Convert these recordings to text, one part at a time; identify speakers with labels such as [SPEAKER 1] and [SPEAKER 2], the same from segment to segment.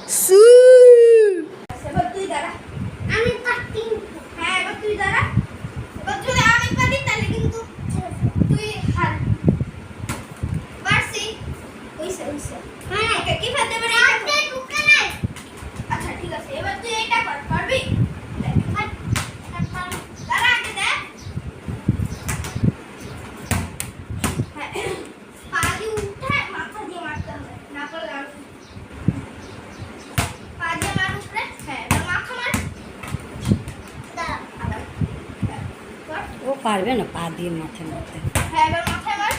[SPEAKER 1] সু
[SPEAKER 2] এবার তুই দাঁড়া। আমি পারি। হ্যাঁ এবার তুই দাঁড়া। এবার যদি আমি পারি তাহলে কিন্তু তুই হার। পারছি? হইছে। হ্যাঁ ওকে কি ফেলতে পারি? আপনি ঢুকে নাই। আচ্ছা ঠিক আছে এবার তুই এটা কর। পারবি? দাঁড়া আগে দেখ। হ্যাঁ পা দিয়ে উঠে মাথা দিয়ে মারতে হবে। না পারলে আর পা দিয়ে মার উপরে। হ্যাঁ এবার মাথা মার। দাঁড়া আবার।
[SPEAKER 1] ও পারবে না পা দিয়ে মাথায় মারতে।
[SPEAKER 2] হ্যাঁ এবার মাথায় মার।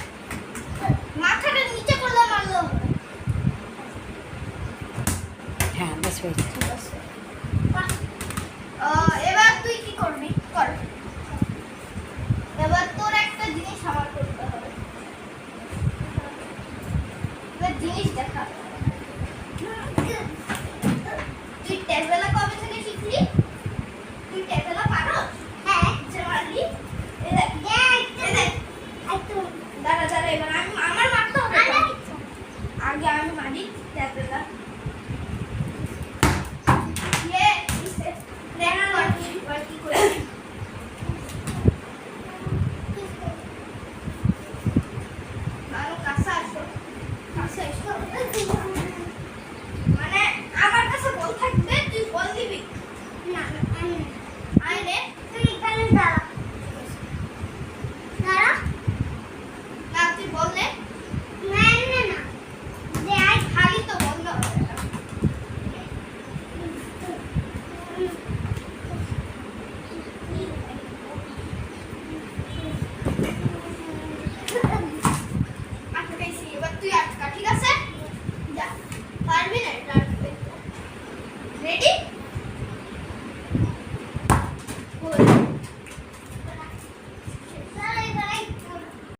[SPEAKER 2] মাথাটা নিচে করলে মারলেও হবে।
[SPEAKER 1] হ্যাঁ বেশ হয়েছে।
[SPEAKER 2] ঠিক আছে। এবার তুই কি করবি? কর। এবার তোর একটা জিনিস আমার করতে হবে। এবার জিনিস দেখা। তুই টেবিলে